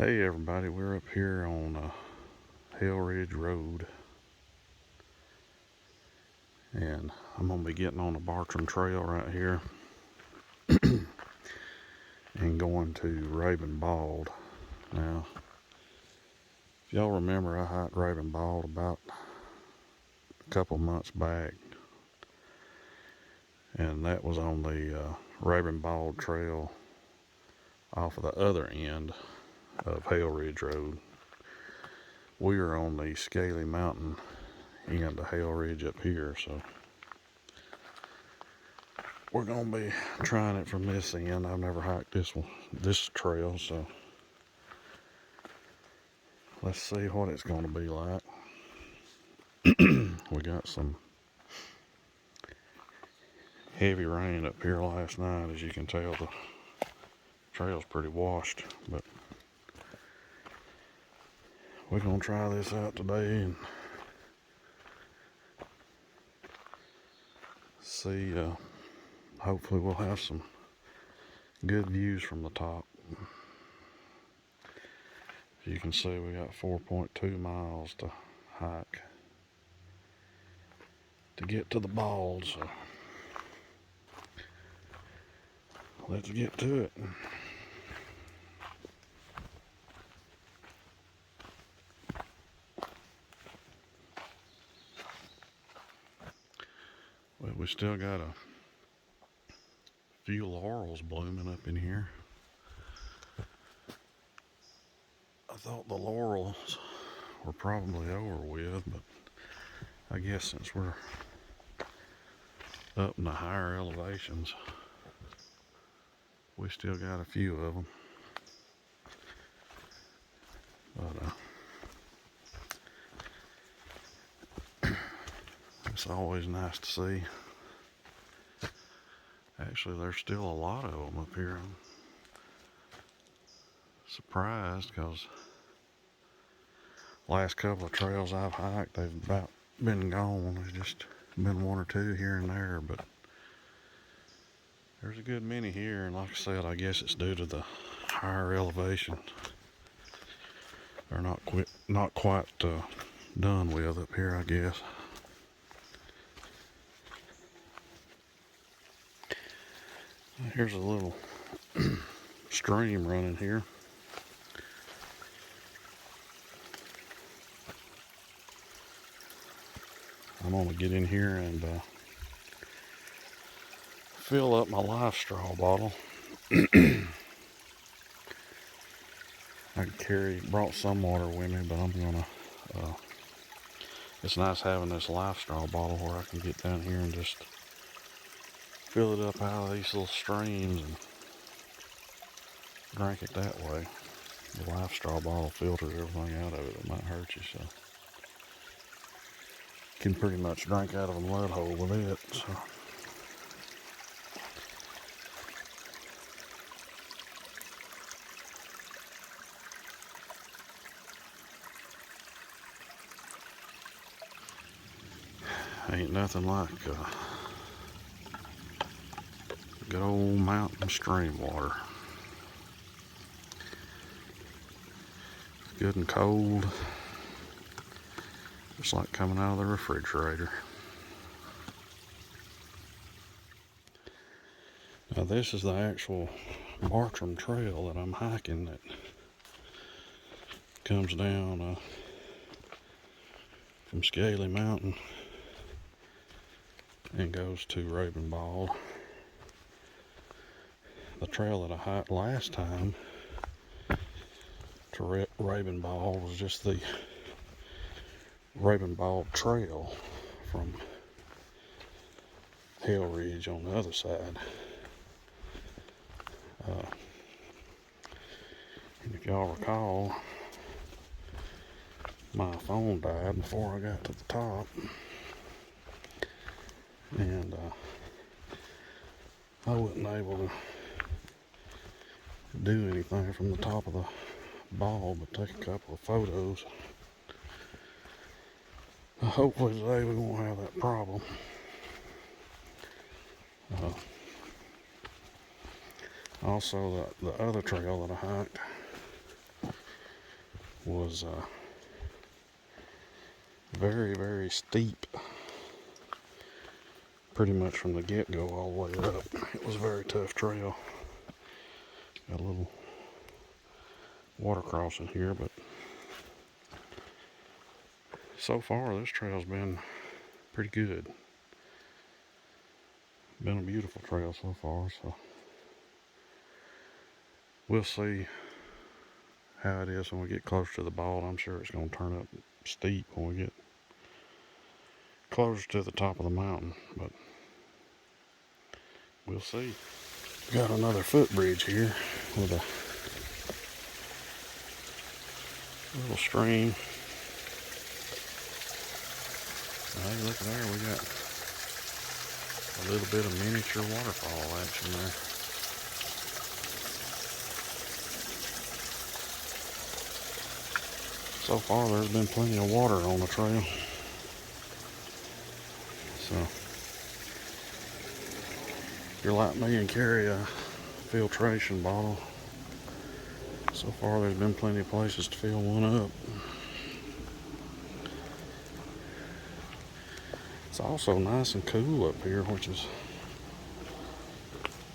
Hey everybody, we're up here on Hale Ridge Rd, and I'm going to be getting on the Bartram Trail right here and going to Rabun Bald. Now, if y'all remember, I hiked Rabun Bald about a couple months back, and that was on the Rabun Bald Trail off of the other end of Hale Ridge Rd. We are on the Scaly Mountain end of Hale Ridge up here, so we're gonna be trying it from this end. I've never hiked this trail, so let's see what it's gonna be like. We got some heavy rain up here last night. As you can tell, the trail's pretty washed, but we're gonna try this out today and see. Hopefully we'll have some good views from the top. As you can see, we got 4.2 miles to hike to get to the Bald, so let's get to it. Well, we still got a few laurels blooming up in here. I thought the laurels were probably over with, but I guess since we're up in the higher elevations, we still got a few of them. But it's always nice to see. Actually, there's still a lot of them up here. I'm surprised because last couple of trails I've hiked, they've about been gone. There's just been one or two here and there, but there's a good many here. And like I said, I guess it's due to the higher elevation. They're not quite done with up here, I guess. Here's a little stream running here. I'm gonna get in here and fill up my life straw bottle. I brought some water with me, but I'm gonna, it's nice having this life straw bottle where I can get down here and just fill it up out of these little streams and drink it that way. The life straw bottle filters everything out of it that might hurt you, so you can pretty much drink out of a mud hole with it. So ain't nothing like good old mountain stream water. Good and cold, just like coming out of the refrigerator. Now this is the actual Bartram Trail that I'm hiking, that comes down from Scaly Mountain and goes to Rabun Bald. The trail that I hiked last time to Rabun Bald was just the Rabun Bald Trail from Hale Ridge on the other side. And if y'all recall, my phone died before I got to the top, and I wasn't able to do anything from the top of the Bald but take a couple of photos. Hopefully today we won't have that problem. Also, the other trail that I hiked was very, very steep. Pretty much from the get-go all the way up. It was a very tough trail. Got a little water crossing here, but so far this trail's been pretty good. Been a beautiful trail so far, so we'll see how it is when we get closer to the Bald. I'm sure it's going to turn up steep when we get closer to the top of the mountain, but we'll see. Got another footbridge here with a little stream. Hey, look there, we got a little bit of miniature waterfall action there. So far there's been plenty of water on the trail. So if you're like me and carry a filtration bottle, so far there's been plenty of places to fill one up. It's also nice and cool up here, which is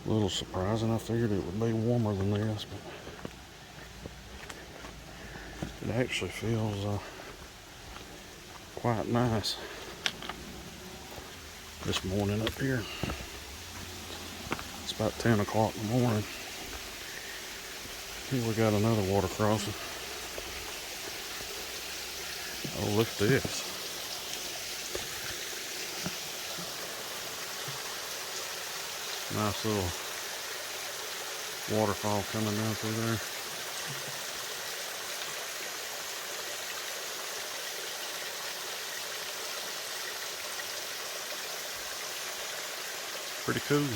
a little surprising. I figured it would be warmer than this, but it actually feels quite nice this morning up here. It's about 10 o'clock in the morning. Here we got another water crossing. Oh, look at this. Nice little waterfall coming down through there. Pretty cool.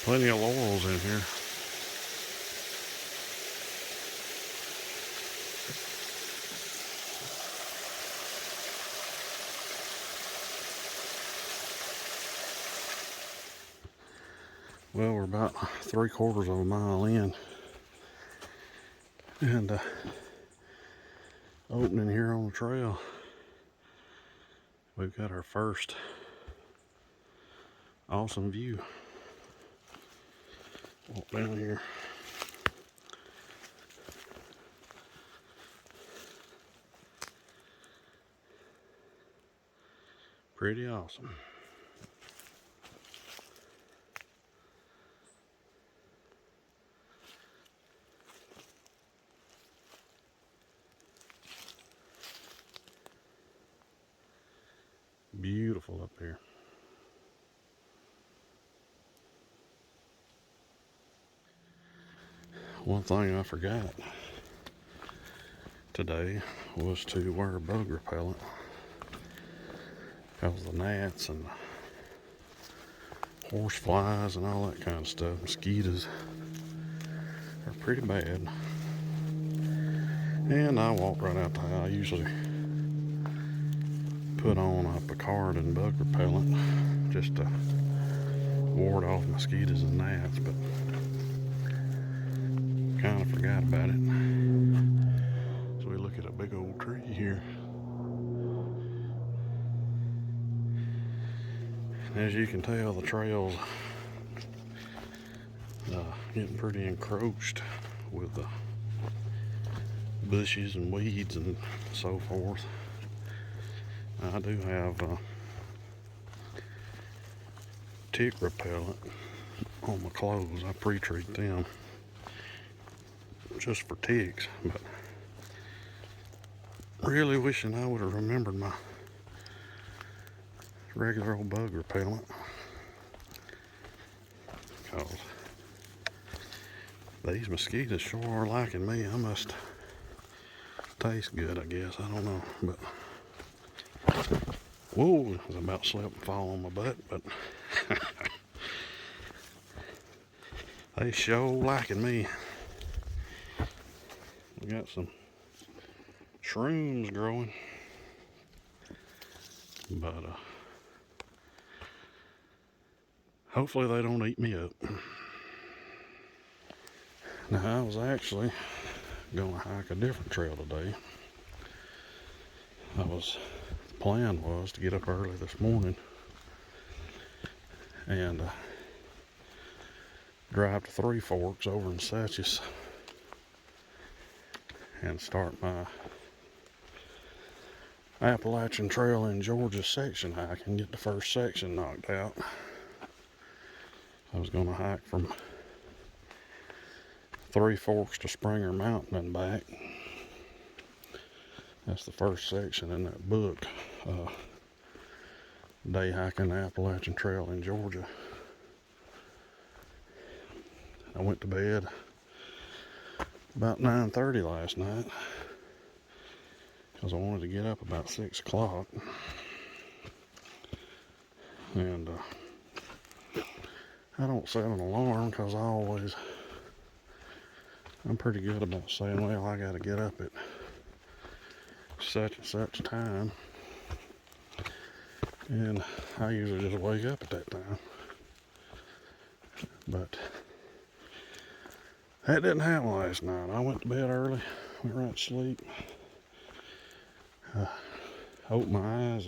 Plenty of laurels in here. Well, we're about 3/4 of a mile in, and opening here on the trail, we've got our first awesome view. Walk down here. Pretty awesome. Beautiful up here. One thing I forgot today was to wear bug repellent, because the gnats and horse flies and all that kind of stuff, mosquitoes, are pretty bad. And I walked right out the house. I usually put on a Picard and bug repellent just to ward off mosquitoes and gnats, but kind of forgot about it. So we look at a big old tree here. And as you can tell, the trail's getting pretty encroached with the bushes and weeds and so forth. I do have tick repellent on my clothes. I pre-treat them just for ticks, but really wishing I would have remembered my regular old bug repellent, because these mosquitoes sure are liking me. I must taste good, I guess. I don't know, but whoa, I was about to slip and fall on my butt, but they sure liking me. We got some shrooms growing, but Hopefully they don't eat me up. Now I was actually gonna hike a different trail today. The plan was to get up early this morning and drive to Three Forks over in Satchis and start my Appalachian Trail in Georgia section hike and get the first section knocked out. I was going to hike from Three Forks to Springer Mountain and back. That's the first section in that book, Day Hiking the Appalachian Trail in Georgia. I went to bed about 9:30 last night because I wanted to get up about 6 o'clock. And I don't set an alarm because I'm pretty good about saying, well, I got to get up at such and such time. And I usually just wake up at that time. But that didn't happen last night. I went to bed early, went right to sleep. Opened my eyes,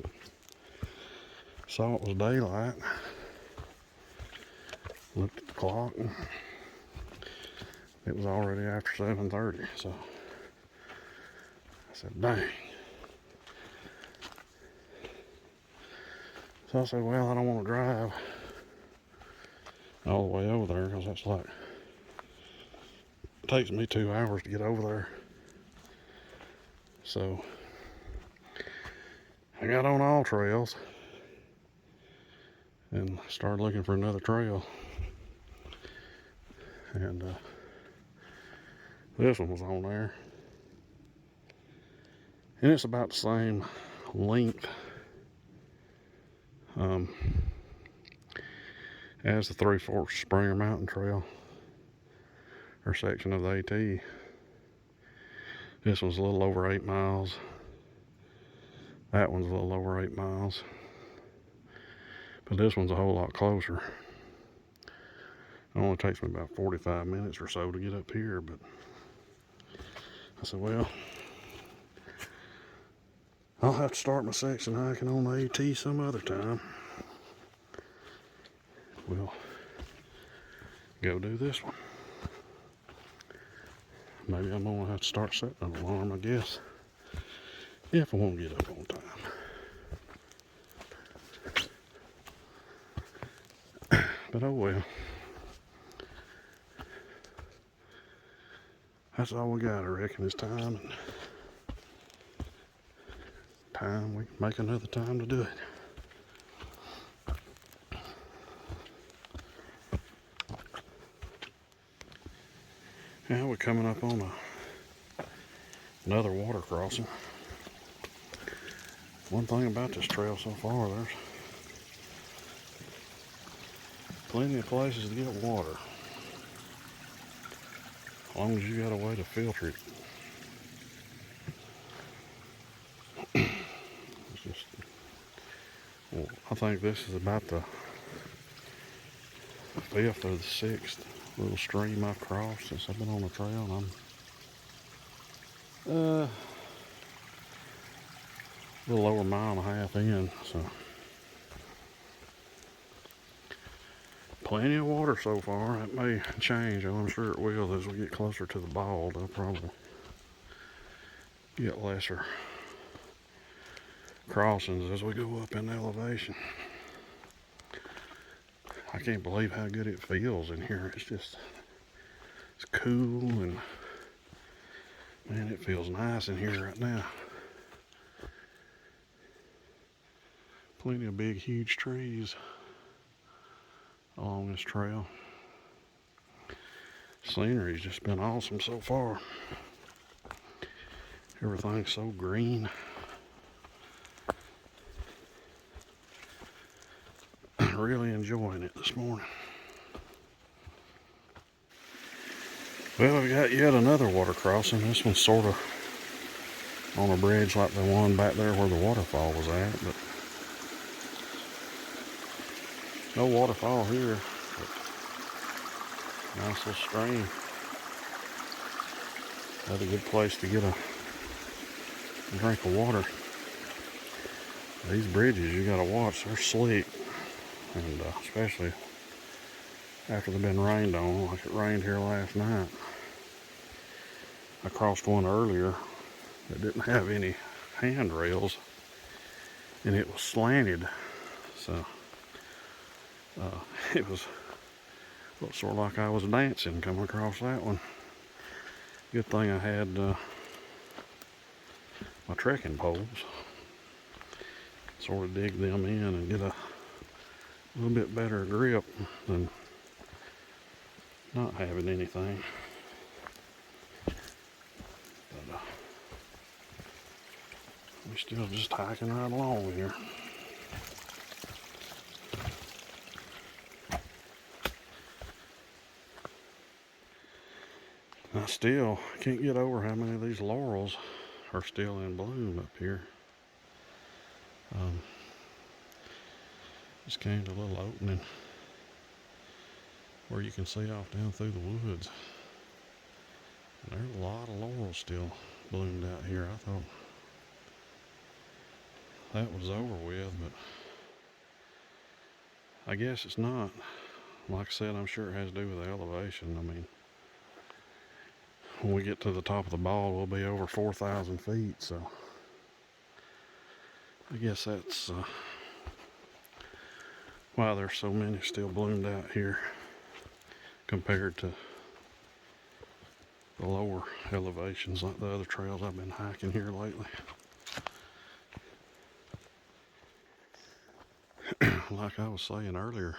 saw it was daylight. Looked at the clock, and it was already after 7:30. So I said, dang. So I said, well, I don't want to drive all the way over there because that's like, it takes me 2 hours to get over there. So I got on All Trails and started looking for another trail. And this one was on there. And it's about the same length as the Three Forks Springer Mountain Trail, or section of the AT. This one's a little over 8 miles. That one's a little over 8 miles. But this one's a whole lot closer. It only takes me about 45 minutes or so to get up here, but I said, well, I'll have to start my section hiking on the AT some other time. We'll go do this one. Maybe I'm gonna have to start setting an alarm, I guess, if I won't get up on time. But oh well. That's all we got, I reckon, is time. And we make another time to do it. Now we're coming up on another water crossing. One thing about this trail so far, there's plenty of places to get water, as long as you got a way to filter it. It's just, well, I think this is about the 5th or the 6th little stream I've crossed since I've been on the trail, and I'm a little over a mile and a half in, so plenty of water so far. It may change, I'm sure it will as we get closer to the Bald. I'll probably get lesser crossings as we go up in elevation. I can't believe how good it feels in here. It's cool, and man, it feels nice in here right now. Plenty of big, huge trees along this trail. Scenery's just been awesome so far. Everything's so green. Really enjoying it this morning. Well, we got yet another water crossing. This one's sort of on a bridge like the one back there where the waterfall was at, but No waterfall here, but nice little stream. That's a good place to get a drink of water. These bridges you gotta watch, they're slick, and especially after they've been rained on, like it rained here last night. I crossed one earlier that didn't have any handrails, and it was slanted, so it was sort of like I was dancing coming across that one. Good thing I had my trekking poles. Sort of dig them in and get a little bit better grip than not having anything. But we're still just hiking right along here. I still can't get over how many of these laurels are still in bloom up here. Just came to a little opening where you can see off down through the woods. And there's a lot of laurel still bloomed out here. I thought that was over with, but I guess it's not. Like I said, I'm sure it has to do with the elevation. I mean, when we get to the top of the bald, we'll be over 4,000 feet, so I guess that's why there's so many still bloomed out here compared to the lower elevations like the other trails I've been hiking here lately. Like I was saying earlier,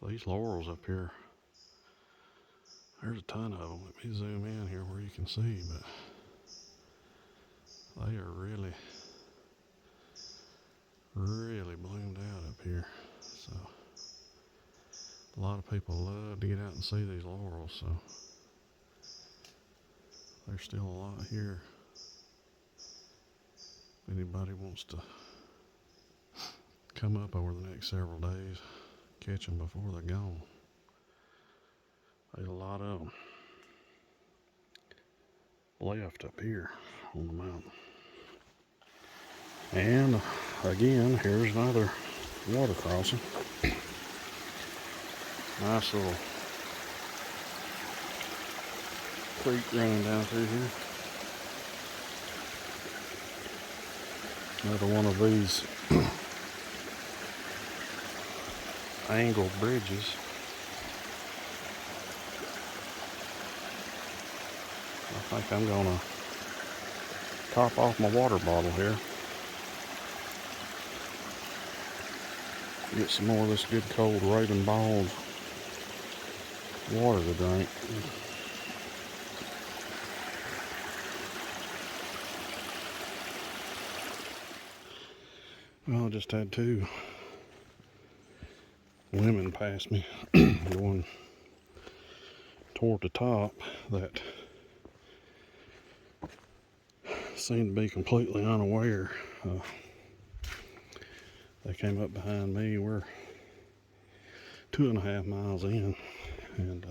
these laurels up here, there's a ton of them. Let me zoom in here where you can see, but they are really bloomed out up here. So a lot of people love to get out and see these laurels, so there's still a lot here. If anybody wants to come up over the next several days, catch them before they're gone. There's a lot of them left up here on the mountain. And again, here's another water crossing. Nice little creek running down through here. Another one of these angled bridges. I think I'm gonna top off my water bottle here. Get some more of this good cold Rabun Bald water to drink. Well, I just had two women pass me going toward the top that seemed to be completely unaware. They came up behind me. We're 2.5 miles in, and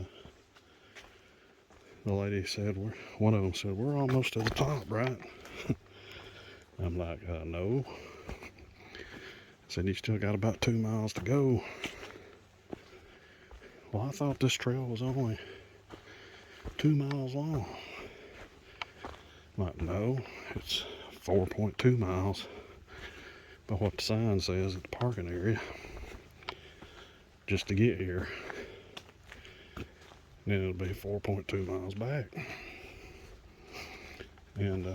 the lady said, one of them said, "We're almost to the top, right?" I'm like, no. I said, "You still got about 2 miles to go." "Well, I thought this trail was only 2 miles long." I'm like, "No, it's 4.2 miles by what the sign says at the parking area just to get here. And then it'll be 4.2 miles back." And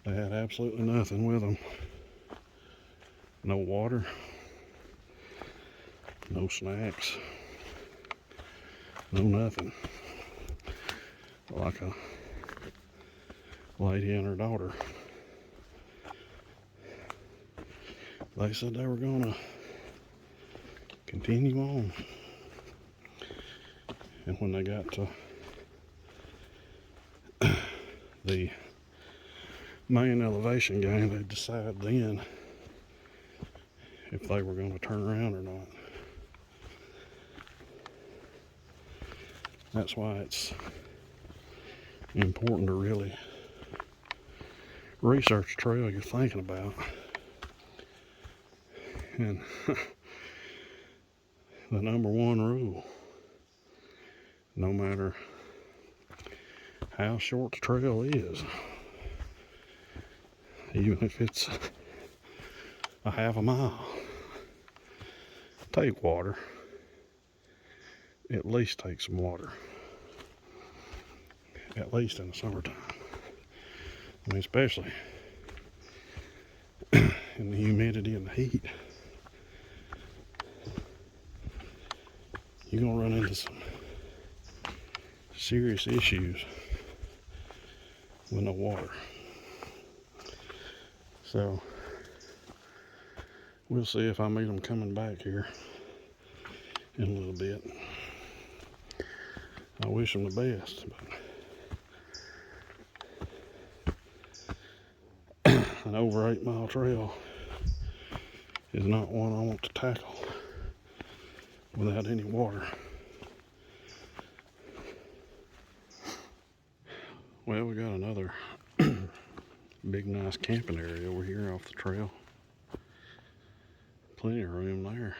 they had absolutely nothing with them. No water, no snacks, no nothing. Like a lady and her daughter. They said they were gonna continue on. And when they got to the main elevation gain, they decided then if they were going to turn around or not. That's why it's important to really research the trail you're thinking about. And the number one rule, no matter how short the trail is, even if it's a half a mile, take water. At least take some water. At least in the summertime. I mean, especially in the humidity and the heat. You're gonna run into some serious issues with no water. So we'll see if I meet them coming back here in a little bit. I wish them the best, but an over 8 mile trail is not one I want to tackle without any water. Well, we got another big nice camping area over here off the trail. Plenty of room there.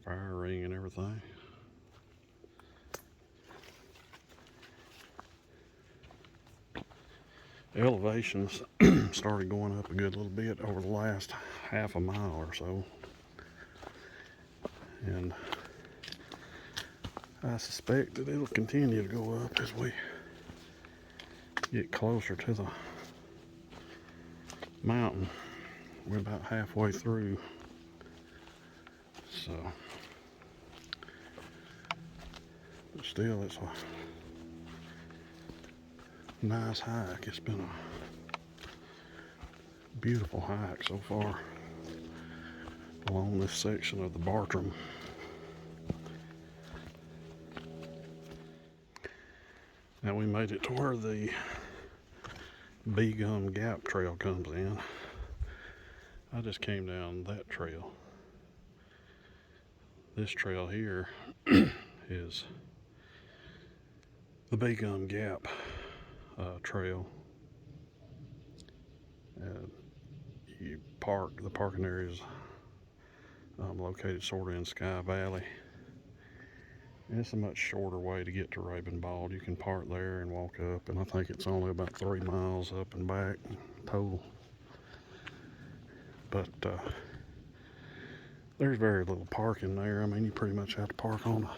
Fire ring and everything. Elevations started going up a good little bit over the last half a mile or so. And I suspect that it'll continue to go up as we get closer to the mountain. We're about halfway through. So, but still, it's a nice hike. It's been a beautiful hike so far along this section of the Bartram. Now we made it to where the Bee Gum Gap Trail comes in. I just came down that trail. This trail here is the Bee Gum Gap trail. The parking area is located sort of in Sky Valley. And it's a much shorter way to get to Rabun Bald. You can park there and walk up, and I think it's only about 3 miles up and back total. But there's very little parking there. I mean, you pretty much have to park on the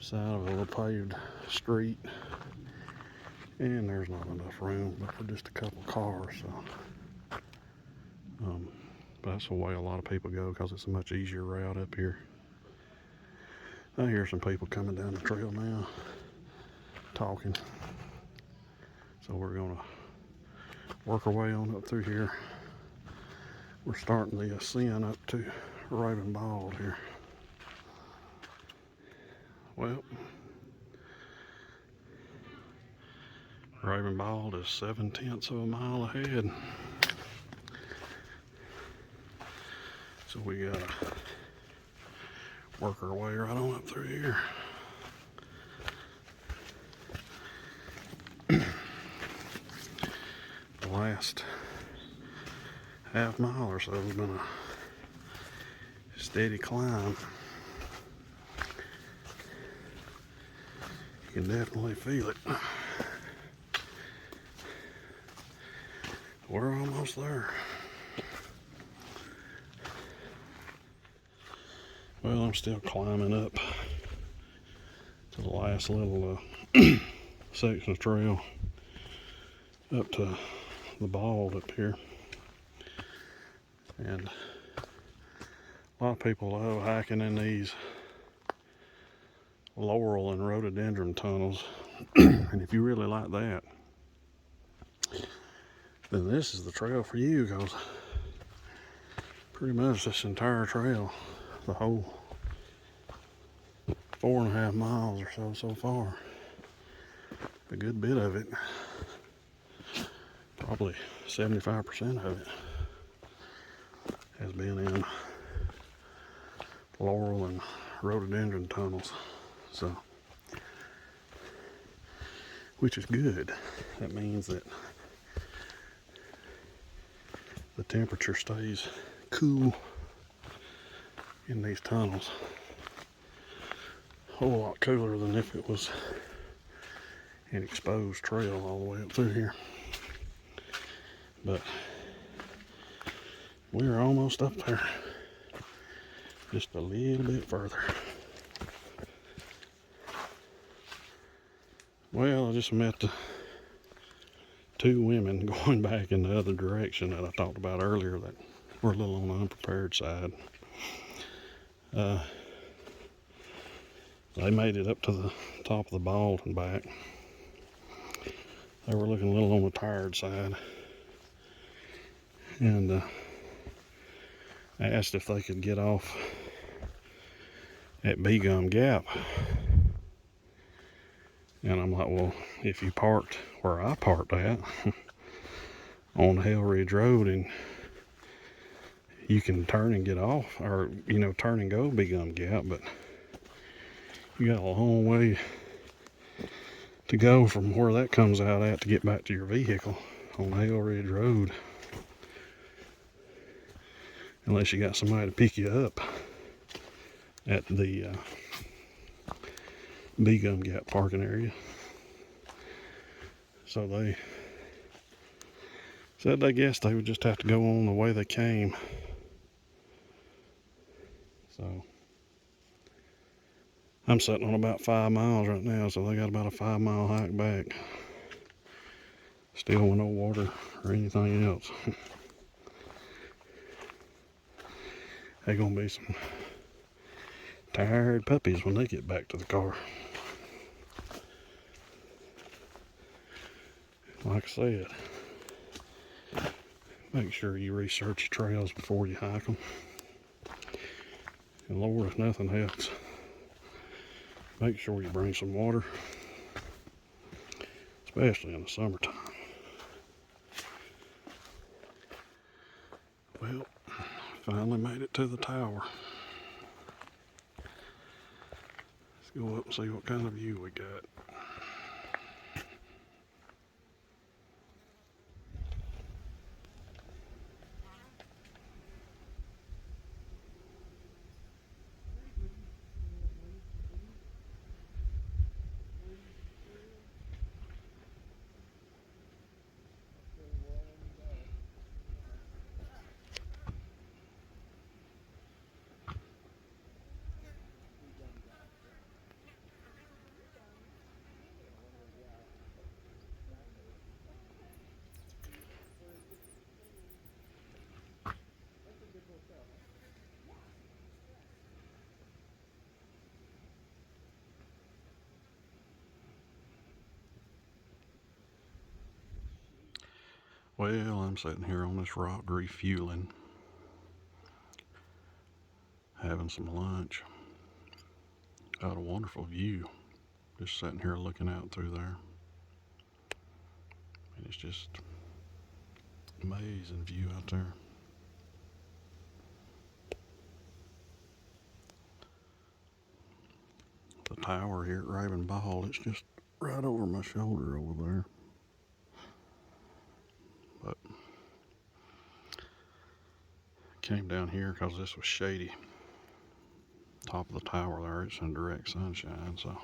side of a little paved street, and there's not enough room but for just a couple cars. So, but that's the way a lot of people go because it's a much easier route up here. I hear some people coming down the trail now, talking. So we're gonna work our way on up through here. We're starting the ascent up to Rabun Bald here. Well, Rabun Bald is 7/10 of a mile ahead. So we gotta work our way right on up through here. The last half mile or so has been a steady climb. You can definitely feel it. We're almost there. Well, I'm still climbing up to the last little section of trail up to the Bald up here. And a lot of people love hiking in these laurel and rhododendron tunnels. And if you really like that, then this is the trail for you, because pretty much this entire trail, the whole 4.5 miles or so far, a good bit of it, probably 75% of it has been in laurel and rhododendron tunnels. So, which is good. That means that the temperature stays cool in these tunnels. A whole lot cooler than if it was an exposed trail all the way up through here. But we're almost up there. Just a little bit further. Well, I just met the two women going back in the other direction that I talked about earlier that were a little on the unprepared side. They made it up to the top of the Bald and back. They were looking a little on the tired side. And I asked if they could get off at Bee Gum Gap. And I'm like, well, if you parked where I parked at, on Hale Ridge Rd, and you can turn and get off, or, you know, turn and go Bee Gum Gap, but you got a long way to go from where that comes out at to get back to your vehicle on Hale Ridge Rd. Unless you got somebody to pick you up at the Bee Gum Gap parking area. So they said they guessed they would just have to go on the way they came. So I'm sitting on about 5 miles right now, so they got about a 5-mile hike back. Still with no water or anything else. They're gonna be some tired puppies when they get back to the car. Like I said, make sure you research your trails before you hike them. And Lord, if nothing else, make sure you bring some water, especially in the summertime. Well, finally made it to the tower. Let's go up and see what kind of view we got. Well, I'm sitting here on this rock refueling, having some lunch. Got a wonderful view. Just sitting here looking out through there. And it's just amazing view out there. The tower here at Rabun Bald, it's just right over my shoulder over there. But came down here because this was shady. Top of the tower there, it's in direct sunshine, so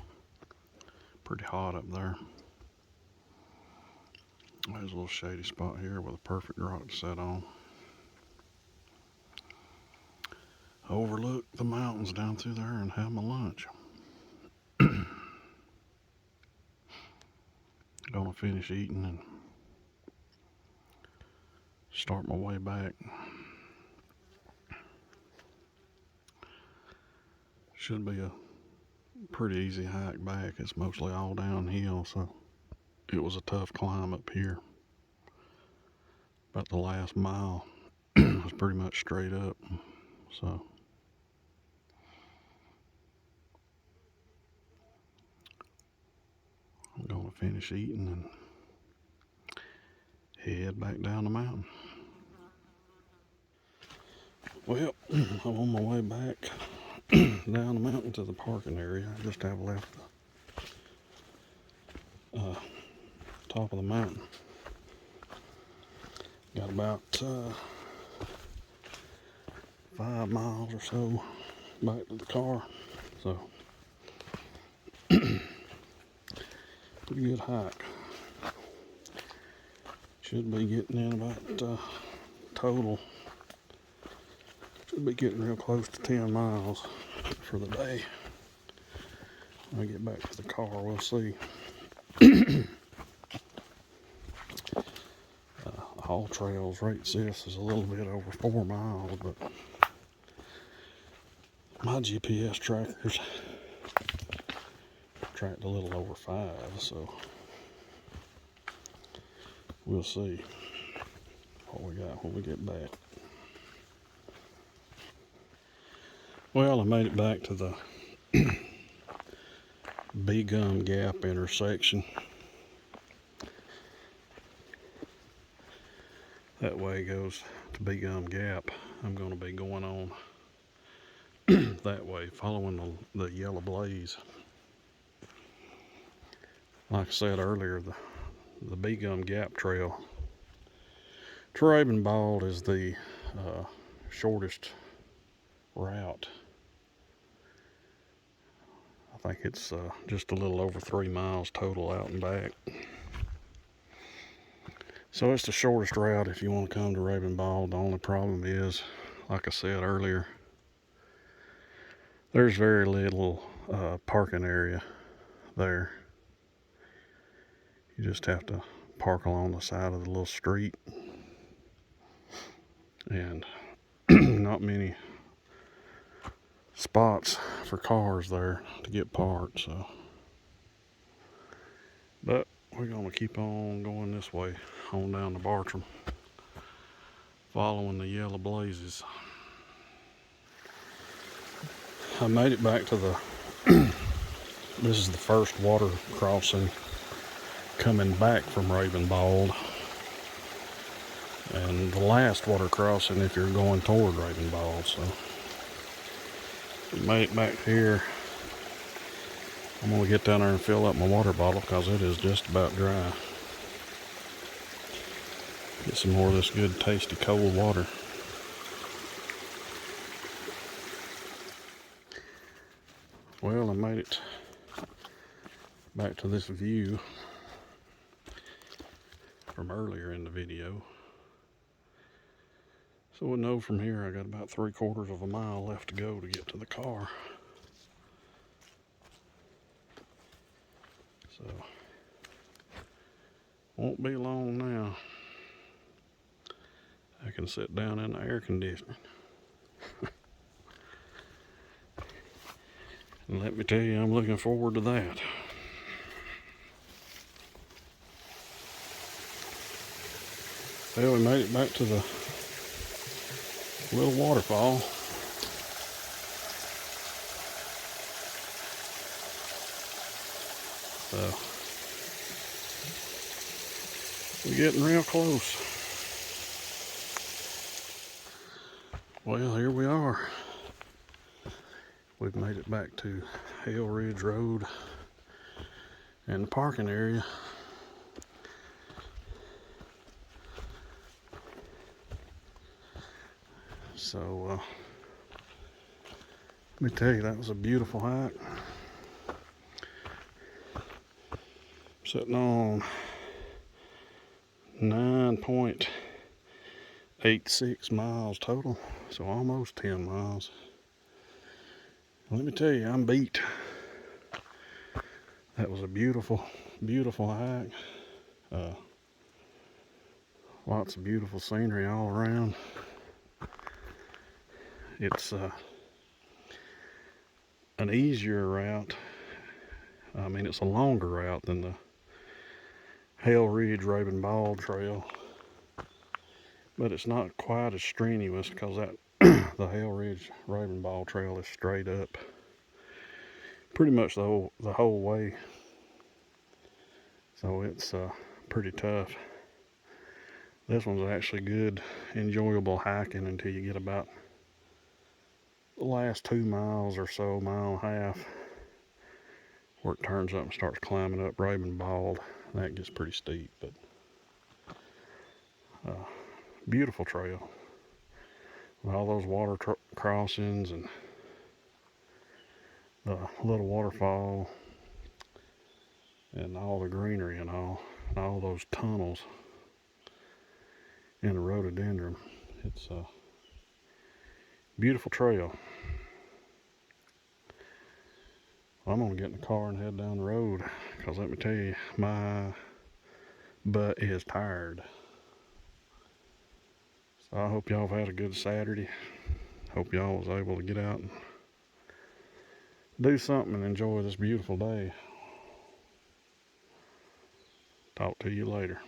pretty hot up there. There's a little shady spot here with a perfect rock to sit on. Overlook the mountains down through there and have my lunch. Gonna finish eating and start my way back. Should be a pretty easy hike back. It's mostly all downhill, so it was a tough climb up here. About the last mile was pretty much straight up, so I'm gonna finish eating and head back down the mountain. Well, I'm on my way back down the mountain to the parking area. I just have left the top of the mountain. Got about 5 miles or so back to the car. So, pretty good hike. Should be getting in about total. Should be getting real close to 10 miles for the day. When I get back to the car, we'll see. All trails rates this is a little bit over 4 miles, but my GPS trackers tracked a little over 5, so we'll see what we got when we get back. Well, I made it back to the Big Gum Gap intersection. That way goes to Big Gum Gap. I'm going to be going on that way, following the yellow blaze. Like I said earlier, the Big Gum Gap Trail to Rabun Bald is the shortest route. I think it's just a little over 3 miles total out and back. So it's the shortest route if you want to come to Rabun Bald. The only problem is, like I said earlier, there's very little parking area there. You just have to park along the side of the little street, and not many spots for cars there to get parked. So, but we're gonna keep on going this way, on down to Bartram, following the yellow blazes. I made it back to the this is the first water crossing coming back from Rabun Bald, and the last water crossing if you're going toward Rabun Bald. So we made it back here. I'm gonna get down there and fill up my water bottle because it is just about dry. Get some more of this good tasty cold water. Well, I made it back to this view from earlier in the video. So we know from here I got about 3/4 of a mile left to go to get to the car. So won't be long now. I can sit down in the air conditioning. And let me tell you, I'm looking forward to that. Well, we made it back to the little waterfall. So we're getting real close. Well, here we are. We've made it back to Hale Ridge Rd and the parking area. So let me tell you, that was a beautiful hike. Sitting on 9.86 miles total, so almost 10 miles. Let me tell you, I'm beat. That was a beautiful, beautiful hike. Lots of beautiful scenery all around. It's an easier route. I mean, it's a longer route than the Hale Ridge Rabun Bald Trail, but it's not quite as strenuous because that the Hale Ridge Rabun Bald Trail is straight up pretty much the whole way. So it's pretty tough. This one's actually good, enjoyable hiking until you get about the last 2 miles or so, mile and a half, where it turns up and starts climbing up Rabun Bald. That gets pretty steep, but beautiful trail. With all those water crossings and the little waterfall and all the greenery and all those tunnels in the rhododendron. It's a beautiful trail. I'm gonna get in the car and head down the road, because let me tell you, my butt is tired. So I hope y'all have had a good Saturday. Hope y'all was able to get out and do something and enjoy this beautiful day. Talk to you later.